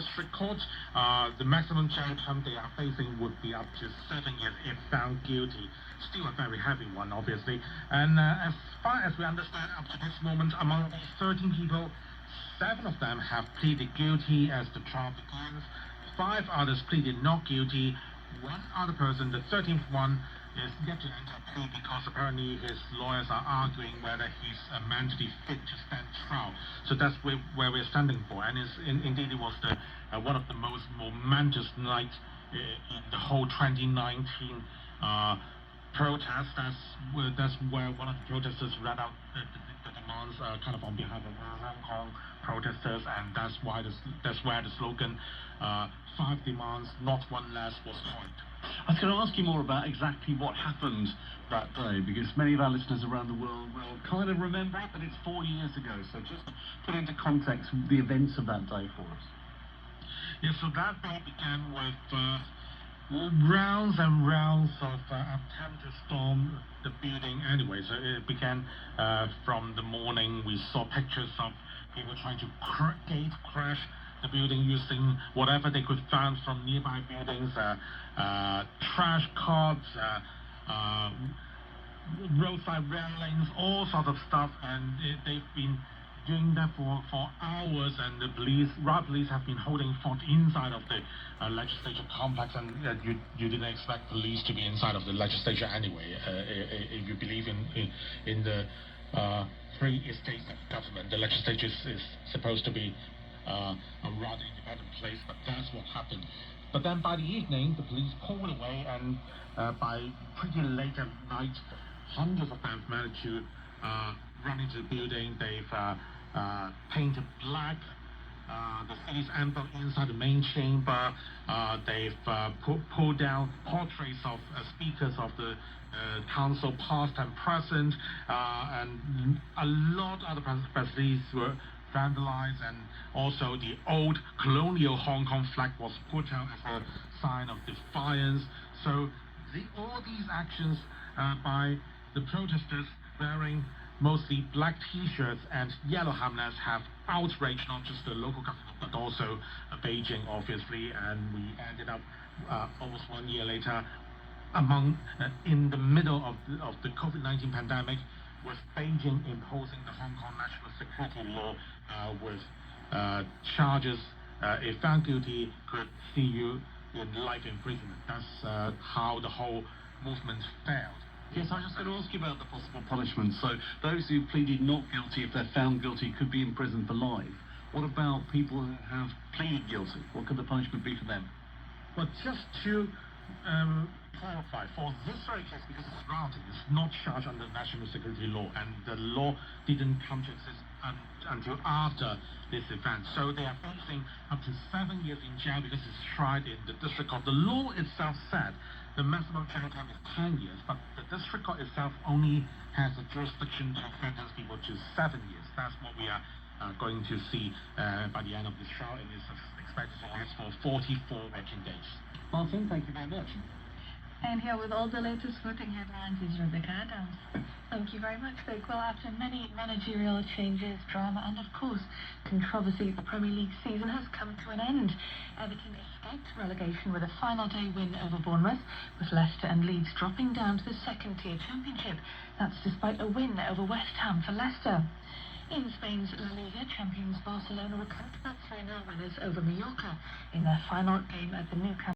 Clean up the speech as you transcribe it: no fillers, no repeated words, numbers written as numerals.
district court. The maximum jail term they are facing would be up to 7 years if found guilty. Still a very heavy one, obviously. And as far as we understand, up to this moment, among these 13 people, 7 of them have pleaded guilty as the trial begins. 5 others pleaded not guilty. One other person, the 13th one, is yet to enter a plea because apparently his lawyers are arguing whether he's mentally fit to stand trial. So that's where we're standing for. And indeed it was one of the most momentous nights in the whole 2019 protest. That's where one of the protesters read out the demands kind of on behalf of Hong Kong protesters, and that's where the slogan 5 demands, not one less, was coined. I was going to ask you more about exactly what happened that day, because many of our listeners around the world will kind of remember it, but it's 4 years ago. So just put into context the events of that day for us. Yeah, so that day began with rounds and rounds of attempt to storm the building anyway. So it began from the morning. We saw pictures of people trying to gate crash the building using whatever they could find from nearby buildings, trash carts, roadside railings, all sorts of stuff, and they've been doing that for hours, and the police have been holding fort inside of the legislature complex, and you didn't expect police to be inside of the legislature anyway. If you believe in the 3 estates of government, the legislature is supposed to be a rather independent place, but that's what happened. But then by the evening, the police pulled away, and by pretty late at night, hundreds of them managed to run into the building. They've painted black the city's emblem inside the main chamber. They've pulled down portraits of speakers of the council, past and present, and a lot of other facilities were vandalized, and also the old colonial Hong Kong flag was put out as a sign of defiance. So all these actions by the protesters wearing mostly black t-shirts and yellow harness have outraged not just the local government but also Beijing, obviously, and we ended up almost 1 year later in the middle of the COVID-19 pandemic, with Beijing imposing the Hong Kong national security law with charges, if found guilty, could see you in life imprisonment. That's how the whole movement failed. Yes, I was just going to ask you about the possible punishment. So those who pleaded not guilty, if they're found guilty, could be in prison for life. What about people who have pleaded guilty? What could the punishment be for them? Well, just to clarify, for this very case, because it's rioting, it's not charged under national security law, and the law didn't come to exist until after this event. So they are facing up to 7 years in jail because it's tried in the district court. The law itself said the maximum jail time is 10 years, but the district court itself only has a jurisdiction to sentence people to 7 years. That's what we are going to see by the end of this trial, and it's expected to last for 44 working days. Martin, thank you very much. And here with all the latest voting headlines is Rebecca Adams. Thank you very much, Vic. Well, after many managerial changes, drama and, of course, controversy, the Premier League season has come to an end. Everton escaped relegation with a final day win over Bournemouth, with Leicester and Leeds dropping down to the second-tier championship. That's despite a win over West Ham for Leicester. In Spain's La Liga, champions Barcelona were counted 3-0 winners over Mallorca in their final game at the Nou Camp.